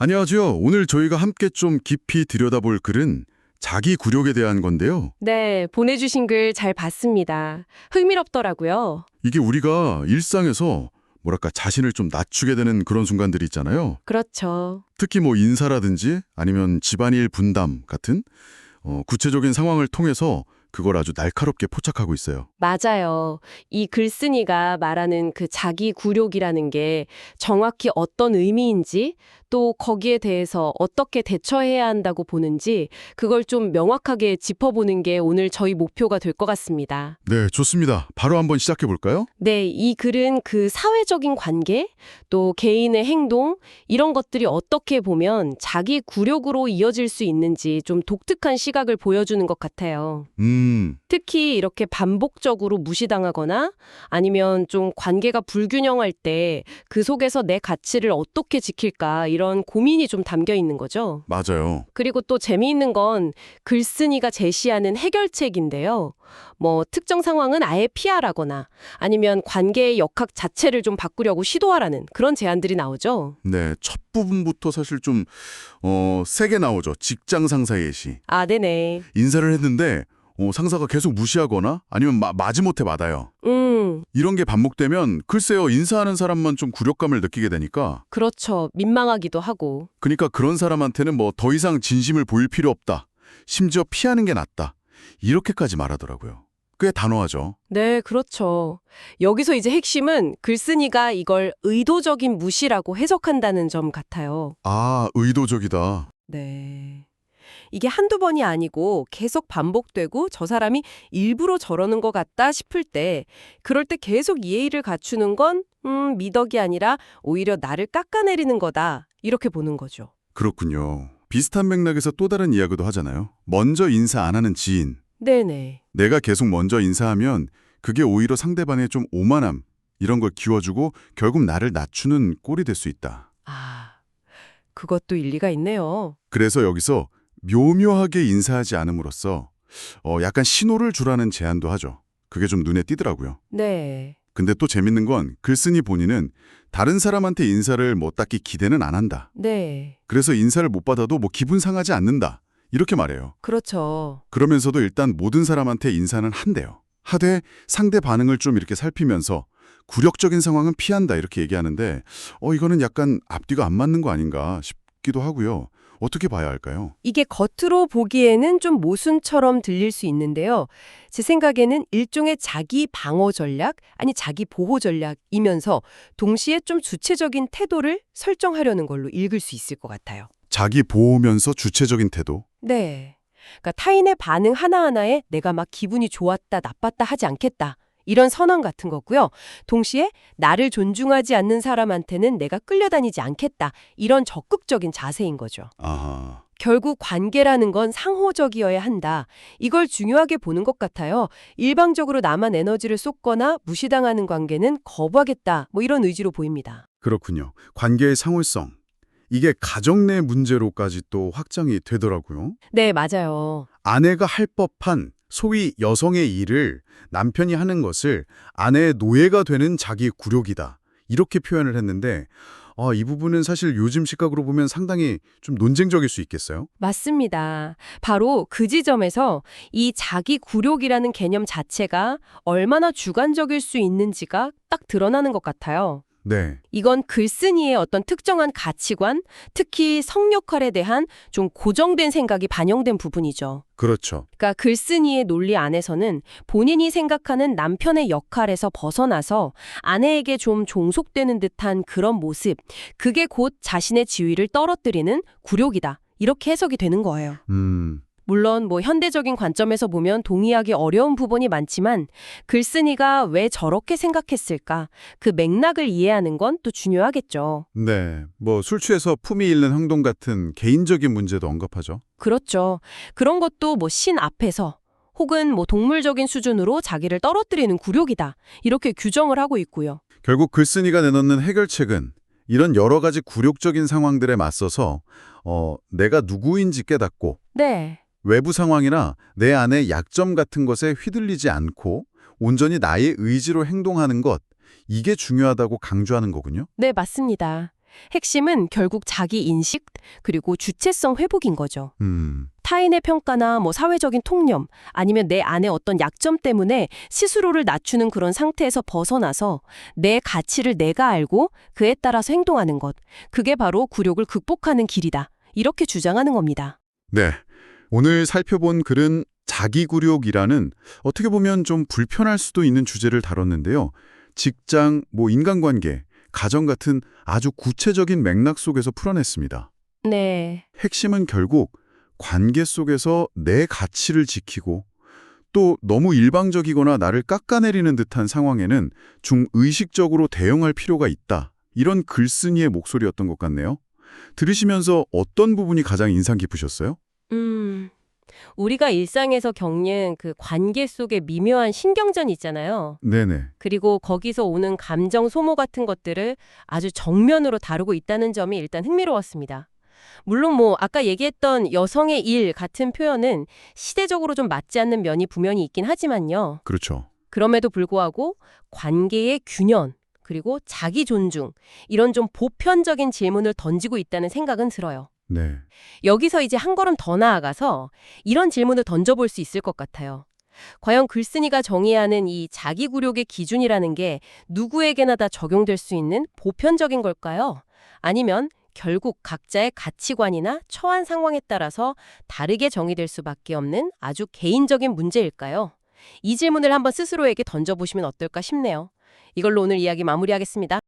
안녕하세요. 오늘 저희가 함께 좀 깊이 들여다볼 글은 자기 굴욕에 대한 건데요. 네, 보내주신 글 잘 봤습니다. 흥미롭더라고요. 이게 우리가 일상에서 뭐랄까 자신을 좀 낮추게 되는 그런 순간들이 있잖아요. 그렇죠. 특히 뭐 인사라든지 아니면 집안일 분담 같은 구체적인 상황을 통해서 그걸 아주 날카롭게 포착하고 있어요. 맞아요. 이 글쓴이가 말하는 그 자기 굴욕이라는 게 정확히 어떤 의미인지 또 거기에 대해서 어떻게 대처해야 한다고 보는지 그걸 좀 명확하게 짚어보는 게 오늘 저희 목표가 될 것 같습니다. 네, 좋습니다. 바로 한번 시작해 볼까요? 네, 이 글은 그 사회적인 관계, 또 개인의 행동, 이런 것들이 어떻게 보면 자기 굴욕으로 이어질 수 있는지 좀 독특한 시각을 보여주는 것 같아요. 특히 이렇게 반복적으로 무시당하거나 아니면 좀 관계가 불균형할 때 그 속에서 내 가치를 어떻게 지킬까 이런 고민이 좀 담겨 있는 거죠. 맞아요. 그리고 또 재미있는 건 글쓴이가 제시하는 해결책인데요. 뭐 특정 상황은 아예 피하라거나 아니면 관계의 역학 자체를 좀 바꾸려고 시도하라는 그런 제안들이 나오죠. 네, 첫 부분부터 사실 좀 세게 나오죠. 직장 상사 예시. 아, 네네. 인사를 했는데 상사가 계속 무시하거나 아니면 마지못해 받아요. 이런 게 반복되면 글쎄요, 인사하는 사람만 좀 굴욕감을 느끼게 되니까 그렇죠. 민망하기도 하고. 그러니까 그런 사람한테는 뭐 더 이상 진심을 보일 필요 없다. 심지어 피하는 게 낫다. 이렇게까지 말하더라고요. 꽤 단호하죠. 네, 그렇죠. 여기서 이제 핵심은 글쓴이가 이걸 의도적인 무시라고 해석한다는 점 같아요. 아, 의도적이다. 네. 이게 한두 번이 아니고 계속 반복되고 저 사람이 일부러 저러는 것 같다 싶을 때 그럴 때 계속 예의를 갖추는 건 미덕이 아니라 오히려 나를 깎아내리는 거다. 이렇게 보는 거죠. 그렇군요. 비슷한 맥락에서 또 다른 이야기도 하잖아요. 먼저 인사 안 하는 지인. 네네. 내가 계속 먼저 인사하면 그게 오히려 상대방의 좀 오만함 이런 걸 키워주고 결국 나를 낮추는 꼴이 될 수 있다. 아, 그것도 일리가 있네요. 그래서 여기서 묘묘하게 인사하지 않음으로써 약간 신호를 주라는 제안도 하죠. 그게 좀 눈에 띄더라고요. 네. 근데 또 재밌는 건 글쓴이 본인은 다른 사람한테 인사를 뭐 딱히 기대는 안 한다. 네. 그래서 인사를 못 받아도 뭐 기분 상하지 않는다. 이렇게 말해요. 그렇죠. 그러면서도 일단 모든 사람한테 인사는 한대요. 하되 상대 반응을 좀 이렇게 살피면서 굴욕적인 상황은 피한다 이렇게 얘기하는데 이거는 약간 앞뒤가 안 맞는 거 아닌가 싶기도 하고요. 어떻게 봐야 할까요? 이게 겉으로 보기에는 좀 모순처럼 들릴 수 있는데요. 제 생각에는 일종의 자기 방어 전략, 아니 자기 보호 전략이면서 동시에 좀 주체적인 태도를 설정하려는 걸로 읽을 수 있을 것 같아요. 자기 보호면서 주체적인 태도. 네. 그러니까 타인의 반응 하나하나에 내가 막 기분이 좋았다, 나빴다 하지 않겠다. 이런 선언 같은 거고요. 동시에 나를 존중하지 않는 사람한테는 내가 끌려다니지 않겠다. 이런 적극적인 자세인 거죠. 아하. 결국 관계라는 건 상호적이어야 한다. 이걸 중요하게 보는 것 같아요. 일방적으로 나만 에너지를 쏟거나 무시당하는 관계는 거부하겠다. 뭐 이런 의지로 보입니다. 그렇군요. 관계의 상호성. 이게 가정 내 문제로까지 또 확장이 되더라고요. 네, 맞아요. 아내가 할 법한 소위 여성의 일을 남편이 하는 것을 아내의 노예가 되는 자기 굴욕이다. 이렇게 표현을 했는데 이 부분은 사실 요즘 시각으로 보면 상당히 좀 논쟁적일 수 있겠어요? 맞습니다. 바로 그 지점에서 이 자기 굴욕이라는 개념 자체가 얼마나 주관적일 수 있는지가 딱 드러나는 것 같아요. 네. 이건 글쓴이의 어떤 특정한 가치관, 특히 성 역할에 대한 좀 고정된 생각이 반영된 부분이죠. 그렇죠. 그러니까 글쓴이의 논리 안에서는 본인이 생각하는 남편의 역할에서 벗어나서 아내에게 좀 종속되는 듯한 그런 모습, 그게 곧 자신의 지위를 떨어뜨리는 굴욕이다. 이렇게 해석이 되는 거예요. 물론 뭐 현대적인 관점에서 보면 동의하기 어려운 부분이 많지만 글쓴이가 왜 저렇게 생각했을까? 그 맥락을 이해하는 건 또 중요하겠죠. 네. 뭐 술 취해서 품위 잃는 행동 같은 개인적인 문제도 언급하죠. 그렇죠. 그런 것도 뭐 신 앞에서 혹은 뭐 동물적인 수준으로 자기를 떨어뜨리는 굴욕이다. 이렇게 규정을 하고 있고요. 결국 글쓴이가 내놓는 해결책은 이런 여러 가지 굴욕적인 상황들에 맞서서 내가 누구인지 깨닫고 네. 외부 상황이나 내 안의 약점 같은 것에 휘둘리지 않고 온전히 나의 의지로 행동하는 것, 이게 중요하다고 강조하는 거군요. 네, 맞습니다. 핵심은 결국 자기 인식 그리고 주체성 회복인 거죠. 타인의 평가나 사회적인 통념 아니면 내 안에 어떤 약점 때문에 스스로를 낮추는 그런 상태에서 벗어나서 내 가치를 내가 알고 그에 따라서 행동하는 것. 그게 바로 굴욕을 극복하는 길이다. 이렇게 주장하는 겁니다. 네. 오늘 살펴본 글은 자기굴욕이라는 어떻게 보면 좀 불편할 수도 있는 주제를 다뤘는데요. 직장, 인간관계, 가정 같은 아주 구체적인 맥락 속에서 풀어냈습니다. 네. 핵심은 결국 관계 속에서 내 가치를 지키고 또 너무 일방적이거나 나를 깎아내리는 듯한 상황에는 좀 의식적으로 대응할 필요가 있다. 이런 글쓴이의 목소리였던 것 같네요. 들으시면서 어떤 부분이 가장 인상 깊으셨어요? 우리가 일상에서 겪는 그 관계 속의 미묘한 신경전 있잖아요. 네네. 그리고 거기서 오는 감정 소모 같은 것들을 아주 정면으로 다루고 있다는 점이 일단 흥미로웠습니다. 물론 아까 얘기했던 여성의 일 같은 표현은 시대적으로 좀 맞지 않는 면이 분명히 있긴 하지만요. 그렇죠. 그럼에도 불구하고 관계의 균형, 그리고 자기 존중, 이런 좀 보편적인 질문을 던지고 있다는 생각은 들어요. 네. 여기서 이제 한 걸음 더 나아가서 이런 질문을 던져볼 수 있을 것 같아요. 과연 글쓴이가 정의하는 이 자기 굴욕의 기준이라는 게 누구에게나 다 적용될 수 있는 보편적인 걸까요? 아니면 결국 각자의 가치관이나 처한 상황에 따라서 다르게 정의될 수밖에 없는 아주 개인적인 문제일까요? 이 질문을 한번 스스로에게 던져보시면 어떨까 싶네요. 이걸로 오늘 이야기 마무리하겠습니다.